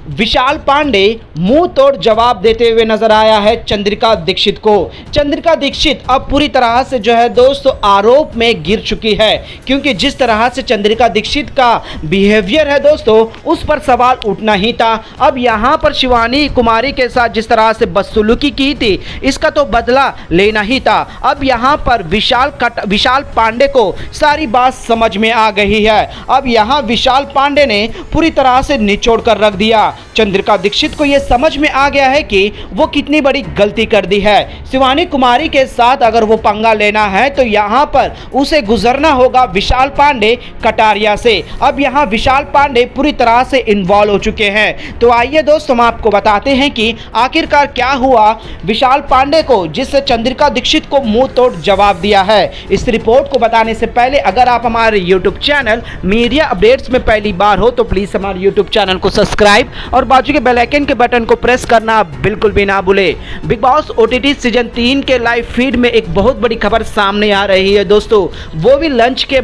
विशाल पांडे मुंह तोड़ जवाब देते हुए नजर आया है चंद्रिका दीक्षित को। चंद्रिका दीक्षित अब पूरी तरह से जो है दोस्तों आरोप में गिर चुकी है, क्योंकि जिस तरह से चंद्रिका दीक्षित का बिहेवियर है दोस्तों उस पर सवाल उठना ही था। अब यहाँ पर शिवानी कुमारी के साथ जिस तरह से बदसलूकी की थी इसका तो बदला लेना ही था। अब यहाँ पर विशाल पांडे को सारी बात समझ में आ गई है। अब यहाँ विशाल पांडे ने पूरी तरह से निचोड़ कर रख दिया। चंद्रिका दीक्षित को यह समझ में आ गया है कि वो कितनी बड़ी गलती कर दी है। शिवानी कुमारी के साथ अगर वो पंगा लेना है तो यहाँ पर उसे गुजरना होगा विशाल पांडे कटारिया से। अब यहाँ विशाल पांडे पूरी तरह से इन्वॉल्व हो चुके हैं। तो आइए दोस्तों हम आपको बताते हैं कि आखिरकार क्या हुआ विशाल पांडे को, जिससे चंद्रिका दीक्षित को मुंह तोड़ जवाब दिया है। इस रिपोर्ट को बताने से पहले अगर आप हमारे यूट्यूब चैनल मीडिया अपडेट्स में पहली बार हो तो प्लीज़ हमारे यूट्यूब चैनल को सब्सक्राइब और बाजू के बेल आइकन के बटन को प्रेस करना बिल्कुल भी ना भूले। बिग बॉस ओटीटी सीजन 3 के लाइव फीड में एक बहुत बड़ी खबर सामने आ रही है दोस्तों, वो भी लंच के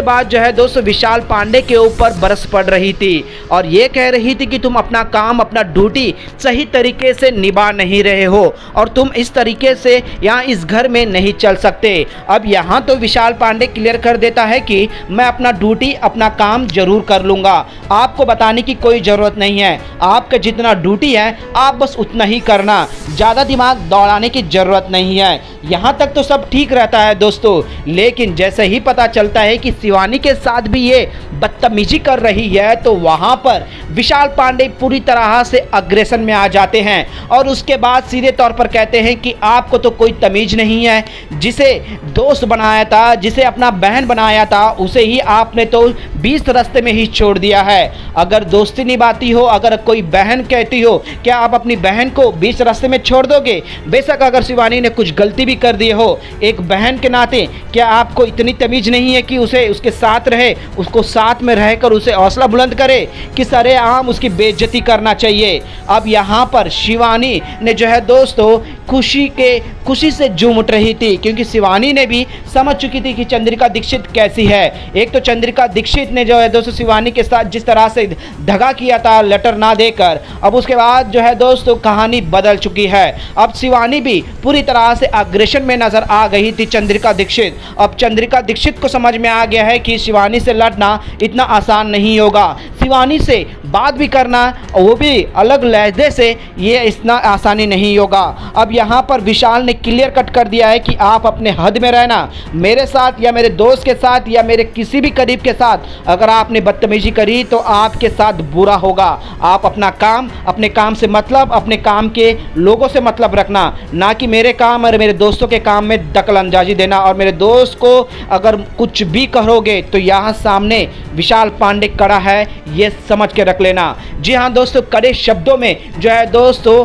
बाद जो है दोस्तों विशाल पांडे के ऊपर बरस पड़ रही थी और ये कह रही थी कि तुम अपना काम अपना ड्यूटी सही तरीके से निभा नहीं रहे हो और तुम इस तरीके से यहाँ इस घर में नहीं चल सकते। अब यहाँ तो विशाल पांडे क्लियर कर देता है कि मैं अपना ड्यूटी अपना काम जरूर कर लूँगा, आपको बताने की कोई ज़रूरत नहीं है, आपका जितना ड्यूटी है आप बस उतना ही करना, ज़्यादा दिमाग दौड़ाने की ज़रूरत नहीं है। यहाँ तक तो सब ठीक रहता है दोस्तों, लेकिन जैसे ही पता चलता है कि शिवानी के साथ भी ये बदतमीजी कर रही है तो वहाँ पर विशाल पांडे पूरी तरह से अग्रेशन में आ जाते हैं और उसके बाद सीधे तौर पर कहते हैं कि आपको तो कोई तमीज़ नहीं है, जिसे दोस्त बनाया था, जिसे अपना बहन बनाया था, उसे ही आपने तो 20 रास्ते में ही छोड़ दिया है। अगर दोस्ती निभाती हो, अगर कोई बहन कहती हो, क्या आप अपनी बहन को 20 रास्ते में छोड़ दोगे? बेशक अगर शिवानी ने कुछ गलती भी कर दी हो एक बहन के नाते, क्या आपको इतनी तमीज़ नहीं है कि उसे उसके साथ रहे, उसको साथ में रहकर उसे हौसला बुलंद करे कि सरेआम उसकी बेइज्जती करना चाहिए? अब यहाँ पर शिवानी ने जो है दोस्तों खुशी से झूम उठ रही थी, क्योंकि शिवानी ने भी समझ चुकी थी कि चंद्रिका दीक्षित कैसी है। एक तो चंद्रिका दीक्षित ने जो है दोस्तों शिवानी के साथ जिस तरह से दगा किया था लेटर ना देकर, अब उसके बाद जो है दोस्तों कहानी बदल चुकी है। अब शिवानी भी पूरी तरह से अग्रेशन में नजर आ गई थी चंद्रिका दीक्षित। अब चंद्रिका दीक्षित को समझ में आ गया है कि शिवानी से लड़ना इतना आसान नहीं होगा, शिवानी से बात भी करना वो भी अलग लहजे से ये इतना आसानी नहीं होगा। अब यहाँ पर विशाल ने क्लियर कट कर दिया है कि आप अपने हद में रहना, मेरे साथ या मेरे दोस्त के साथ या मेरे किसी भी करीब के साथ अगर आपने बदतमीजी करी तो आपके साथ बुरा होगा। आप अपना काम, अपने काम से मतलब, अपने काम के लोगों से मतलब रखना, ना कि मेरे काम और मेरे दोस्तों के काम में दखल अंदाजी देना। और मेरे दोस्त को अगर कुछ भी कहोगे तो यहाँ सामने विशाल पांडे खड़ा है, ये समझ के रख लेना। जी हाँ दोस्तों, कड़े शब्दों में जो है दोस्तों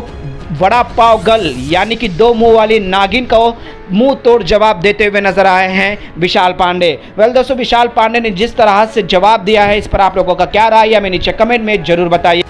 वड़ा पाव गर्ल यानी कि दो मुंह वाली नागिन को मुंह तोड़ जवाब देते हुए नजर आए हैं विशाल पांडे। वेल दोस्तों, विशाल पांडे ने जिस तरह से जवाब दिया है इस पर आप लोगों का क्या राय है हमें नीचे कमेंट में जरूर बताइए।